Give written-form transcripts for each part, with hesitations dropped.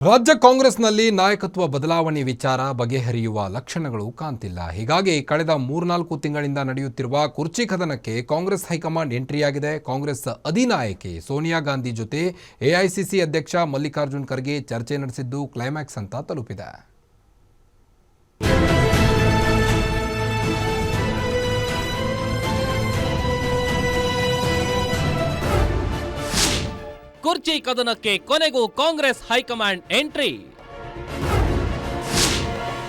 ರಾಜ್ಯ ಕಾಂಗ್ರೆಸ್ನಲ್ಲಿ ನಾಯಕತ್ವ ಬದಲಾವಣೆ ವಿಚಾರ ಬಗೆಹರಿಯುವ ಲಕ್ಷಣಗಳು ಕಾಣ್ತಿಲ್ಲ. ಹೀಗಾಗಿ ಕಳೆದ 3-4 ತಿಂಗಳಿಂದ ನಡೆಯುತ್ತಿರುವ ಕುರ್ಚಿ ಕದನಕ್ಕೆ ಕಾಂಗ್ರೆಸ್ ಹೈಕಮಾಂಡ್ ಎಂಟ್ರಿಯಾಗಿದೆ. ಕಾಂಗ್ರೆಸ್ ಅಧಿನಾಯಕಿ ಸೋನಿಯಾ ಗಾಂಧಿ ಜೊತೆ ಎಐಸಿಸಿ ಅಧ್ಯಕ್ಷ ಮಲ್ಲಿಕಾರ್ಜುನ್ ಖರ್ಗೆ ಚರ್ಚೆ ನಡೆಸಿದ್ದು ಕ್ಲೈಮ್ಯಾಕ್ಸ್ ಅಂತ ತಲುಪಿದೆ. ಕುರ್ಚಿ ಕದನಕ್ಕೆ ಕೊನೆಗೂ ಕಾಂಗ್ರೆಸ್ ಹೈಕಮಾಂಡ್ ಎಂಟ್ರಿ.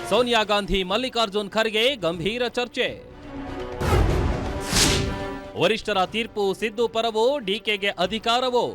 ಸೋನಿಯಾ ಗಾಂಧಿ ಮಲ್ಲಿಕಾರ್ಜುನ್ ಖರ್ಗೆ ಗಂಭೀರ ಚರ್ಚೆ. ವರಿಷ್ಠರ ತೀರ್ಪು ಸಿದ್ದು ಪರವೋ ಡಿಕೆಗೆ ಅಧಿಕಾರವೋ?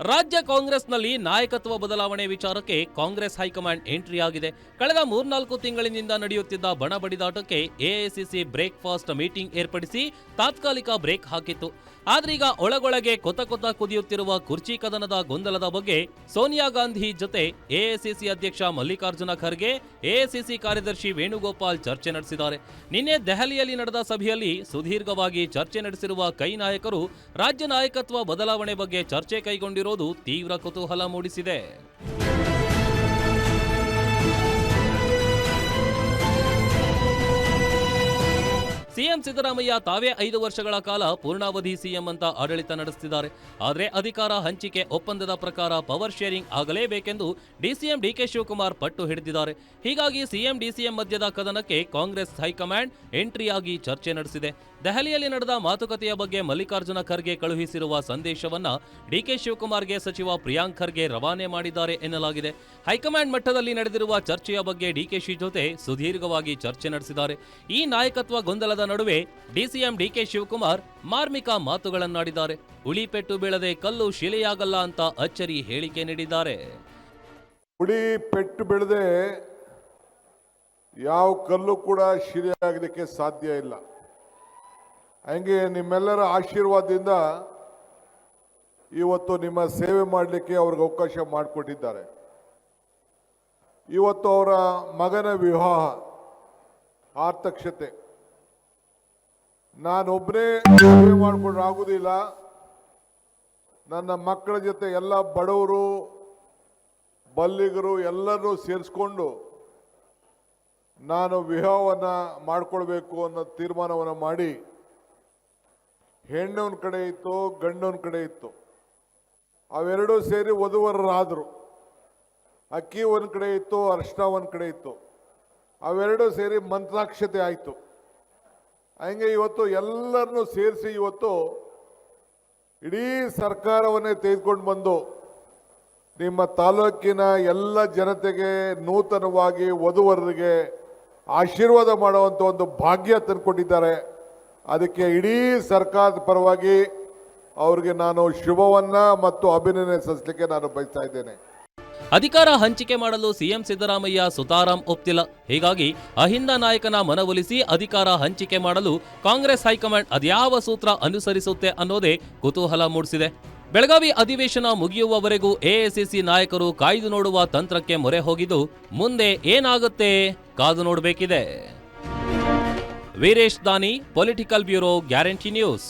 ರಾಜ್ಯ ಕಾಂಗ್ರೆಸ್ನಲ್ಲಿ ನಾಯಕತ್ವ ಬದಲಾವಣೆ ವಿಚಾರಕ್ಕೆ ಕಾಂಗ್ರೆಸ್ ಹೈಕಮಾಂಡ್ ಎಂಟ್ರಿ ಆಗಿದೆ. ಕಳೆದ 3-4 ತಿಂಗಳಿನಿಂದ ನಡೆಯುತ್ತಿದ್ದ ಬಣ ಬಡಿದಾಟಕ್ಕೆ ಎಐಸಿಸಿ ಬ್ರೇಕ್ಫಾಸ್ಟ್ ಮೀಟಿಂಗ್ ಏರ್ಪಡಿಸಿ ತಾತ್ಕಾಲಿಕ ಬ್ರೇಕ್ ಹಾಕಿತ್ತು. ಆದ್ರೀಗ ಒಳಗೊಳಗೆ ಕೊತ ಕುದಿಯುತ್ತಿರುವ ಕುರ್ಚಿ ಕದನದ ಗೊಂದಲದ ಬಗ್ಗೆ ಸೋನಿಯಾ ಗಾಂಧಿ ಜೊತೆ ಎಐಸಿಸಿ ಅಧ್ಯಕ್ಷ ಮಲ್ಲಿಕಾರ್ಜುನ ಖರ್ಗೆ, ಎಐಸಿಸಿ ಕಾರ್ಯದರ್ಶಿ ವೇಣುಗೋಪಾಲ್ ಚರ್ಚೆ ನಡೆಸಿದ್ದಾರೆ. ನಿನ್ನೆ ದೆಹಲಿಯಲ್ಲಿ ನಡೆದ ಸಭೆಯಲ್ಲಿ ಸುದೀರ್ಘವಾಗಿ ಚರ್ಚೆ ನಡೆಸಿರುವ ಕೈ ನಾಯಕರು ರಾಜ್ಯ ನಾಯಕತ್ವ ಬದಲಾವಣೆ ಬಗ್ಗೆ ಚರ್ಚೆ ಕೈಗೊಂಡಿರೋದು ತೀವ್ರ ಕುತೂಹಲ ಮೂಡಿಸಿದೆ. ಸಿಎಂ ಸಿದ್ದರಾಮಯ್ಯ ತಾವೇ 5 ವರ್ಷಗಳ ಕಾಲ ಪೂರ್ಣಾವಧಿ ಸಿಎಂ ಅಂತ ಆಡಳಿತ ನಡೆಸುತ್ತಿದ್ದಾರೆ. ಆದರೆ ಅಧಿಕಾರ ಹಂಚಿಕೆ ಒಪ್ಪಂದದ ಪ್ರಕಾರ ಪವರ್ ಶೇರಿಂಗ್ ಆಗಲೇಬೇಕೆಂದು ಡಿಸಿಎಂ ಡಿಕೆ ಶಿವಕುಮಾರ್ ಪಟ್ಟು ಹಿಡಿದಿದ್ದಾರೆ. ಹೀಗಾಗಿ ಸಿಎಂ ಡಿಸಿಎಂ ಮಧ್ಯದ ಕದನಕ್ಕೆ ಕಾಂಗ್ರೆಸ್ ಹೈಕಮಾಂಡ್ ಎಂಟ್ರಿಯಾಗಿ ಚರ್ಚೆ ನಡೆಸಿದೆ. ದೆಹಲಿಯಲ್ಲಿ ನಡೆದ ಮಾತುಕತೆಯ ಬಗ್ಗೆ ಮಲ್ಲಿಕಾರ್ಜುನ ಖರ್ಗೆ ಕಳುಹಿಸಿರುವ ಸಂದೇಶವನ್ನ ಡಿಕೆ ಶಿವಕುಮಾರ್ಗೆ ಸಚಿವ ಪ್ರಿಯಾಂಕ್ ಖರ್ಗೆ ರವಾನೆ ಮಾಡಿದ್ದಾರೆ ಎನ್ನಲಾಗಿದೆ. ಹೈಕಮಾಂಡ್ ಮಟ್ಟದಲ್ಲಿ ನಡೆದಿರುವ ಚರ್ಚೆಯ ಬಗ್ಗೆ ಡಿಕೆಶಿ ಜೊತೆ ಸುದೀರ್ಘವಾಗಿ ಚರ್ಚೆ ನಡೆಸಿದ್ದಾರೆ. ಈ ನಾಯಕತ್ವ ಗೊಂದಲದ ನಡುವೆ ಡಿಸಿಎಂ ಡಿಕೆ ಶಿವಕುಮಾರ್ ಮಾರ್ಮಿಕ ಮಾತುಗಳನ್ನಾಡಿದ್ದಾರೆ. ಉಳಿ ಪೆಟ್ಟು ಬೀಳದೆ ಕಲ್ಲು ಶಿಲೆಯಾಗಲ್ಲ ಅಂತ ಅಚ್ಚರಿ ಹೇಳಿಕೆ ನೀಡಿದ್ದಾರೆ. ಉಳಿ ಪೆಟ್ಟು ಬೀಳದೆ ಯಾವ ಕಲ್ಲು ಕೂಡ ಶಿಲೆಯಾಗಲಿಕ್ಕೆ ಸಾಧ್ಯ ಇಲ್ಲ. ಹಂಗೆ ನಿಮ್ಮೆಲ್ಲರ ಆಶೀರ್ವಾದದಿಂದ ಇವತ್ತು ನಿಮ್ಮ ಸೇವೆ ಮಾಡಲಿಕ್ಕೆ ಅವ್ರಿಗೆ ಅವಕಾಶ ಮಾಡಿಕೊಟ್ಟಿದ್ದಾರೆ. ಇವತ್ತು ಅವರ ಮಗನ ವಿವಾಹ ಆರ್ಥಕ್ಷತೆ ನಾನೊಬ್ಬನೇ ಸೇವೆ ಮಾಡಿಕೊಂಡ್ರೆ ಆಗುವುದಿಲ್ಲ. ನನ್ನ ಮಕ್ಕಳ ಜೊತೆ ಎಲ್ಲ ಬಡವರು ಬಲ್ಲಿಗರು ಎಲ್ಲರೂ ಸೇರಿಸ್ಕೊಂಡು ನಾನು ವಿವಾಹವನ್ನು ಮಾಡಿಕೊಳ್ಬೇಕು ಅನ್ನೋ ತೀರ್ಮಾನವನ್ನು ಮಾಡಿ ಹೆಣ್ಣೊಂದು ಕಡೆ ಇತ್ತು, ಗಂಡೊಂದು ಕಡೆ ಇತ್ತು. ಅವೆರಡೂ ಸೇರಿ ವಧುವರರಾದರು. ಅಕ್ಕಿ ಒಂದು ಕಡೆ ಇತ್ತು, ಅರಿಶಿನ ಒಂದು ಕಡೆ ಇತ್ತು. ಅವೆರಡೂ ಸೇರಿ ಮಂತ್ರಾಕ್ಷತೆ ಆಯಿತು. ಹಂಗೆ ಇವತ್ತು ಎಲ್ಲರನ್ನೂ ಸೇರಿಸಿ ಇವತ್ತು ಇಡೀ ಸರ್ಕಾರವನ್ನೇ ತೆಗೆದುಕೊಂಡು ಬಂದು ನಿಮ್ಮ ತಾಲೂಕಿನ ಎಲ್ಲ ಜನತೆಗೆ ನೂತನವಾಗಿ ವಧುವರರಿಗೆ ಆಶೀರ್ವಾದ ಮಾಡುವಂಥ ಒಂದು ಭಾಗ್ಯ ತಂದುಕೊಟ್ಟಿದ್ದಾರೆ. ಅದಕ್ಕೆ ಇಡೀ ಸರ್ಕಾರದ ಪರವಾಗಿ ಅವರಿಗೆ ನಾನು ಶುಭವನ್ನ ಮತ್ತು ಅಭಿನಂದನೆ ಸಲ್ಲಿಸಲಿಕ್ಕೆ ನಾನು ಬಯಸ್ತಾ ಇದ್ದೇನೆ. ಅಧಿಕಾರ ಹಂಚಿಕೆ ಮಾಡಲು ಸಿಎಂ ಸಿದ್ದರಾಮಯ್ಯ ಸುತಾರಾಂ ಒಪ್ತಿಲ್ಲ. ಹೀಗಾಗಿ ಅಹಿಂದ ನಾಯಕನ ಮನವೊಲಿಸಿ ಅಧಿಕಾರ ಹಂಚಿಕೆ ಮಾಡಲು ಕಾಂಗ್ರೆಸ್ ಹೈಕಮಾಂಡ್ ಅದ್ಯಾವ ಸೂತ್ರ ಅನುಸರಿಸುತ್ತೆ ಅನ್ನೋದೇ ಕುತೂಹಲ ಮೂಡಿಸಿದೆ. ಬೆಳಗಾವಿ ಅಧಿವೇಶನ ಮುಗಿಯುವವರೆಗೂ ಎಐಸಿಸಿ ನಾಯಕರು ಕಾಯ್ದು ನೋಡುವ ತಂತ್ರಕ್ಕೆ ಮೊರೆ ಹೋಗಿದ್ದು ಮುಂದೆ ಏನಾಗುತ್ತೆ ಕಾದು ನೋಡಬೇಕಿದೆ. ವೀರೇಶ್ ದಾನಿ, ಪೊಲಿಟಿಕಲ್ ಬ್ಯೂರೋ, ಗ್ಯಾರಂಟಿ ನ್ಯೂಸ್.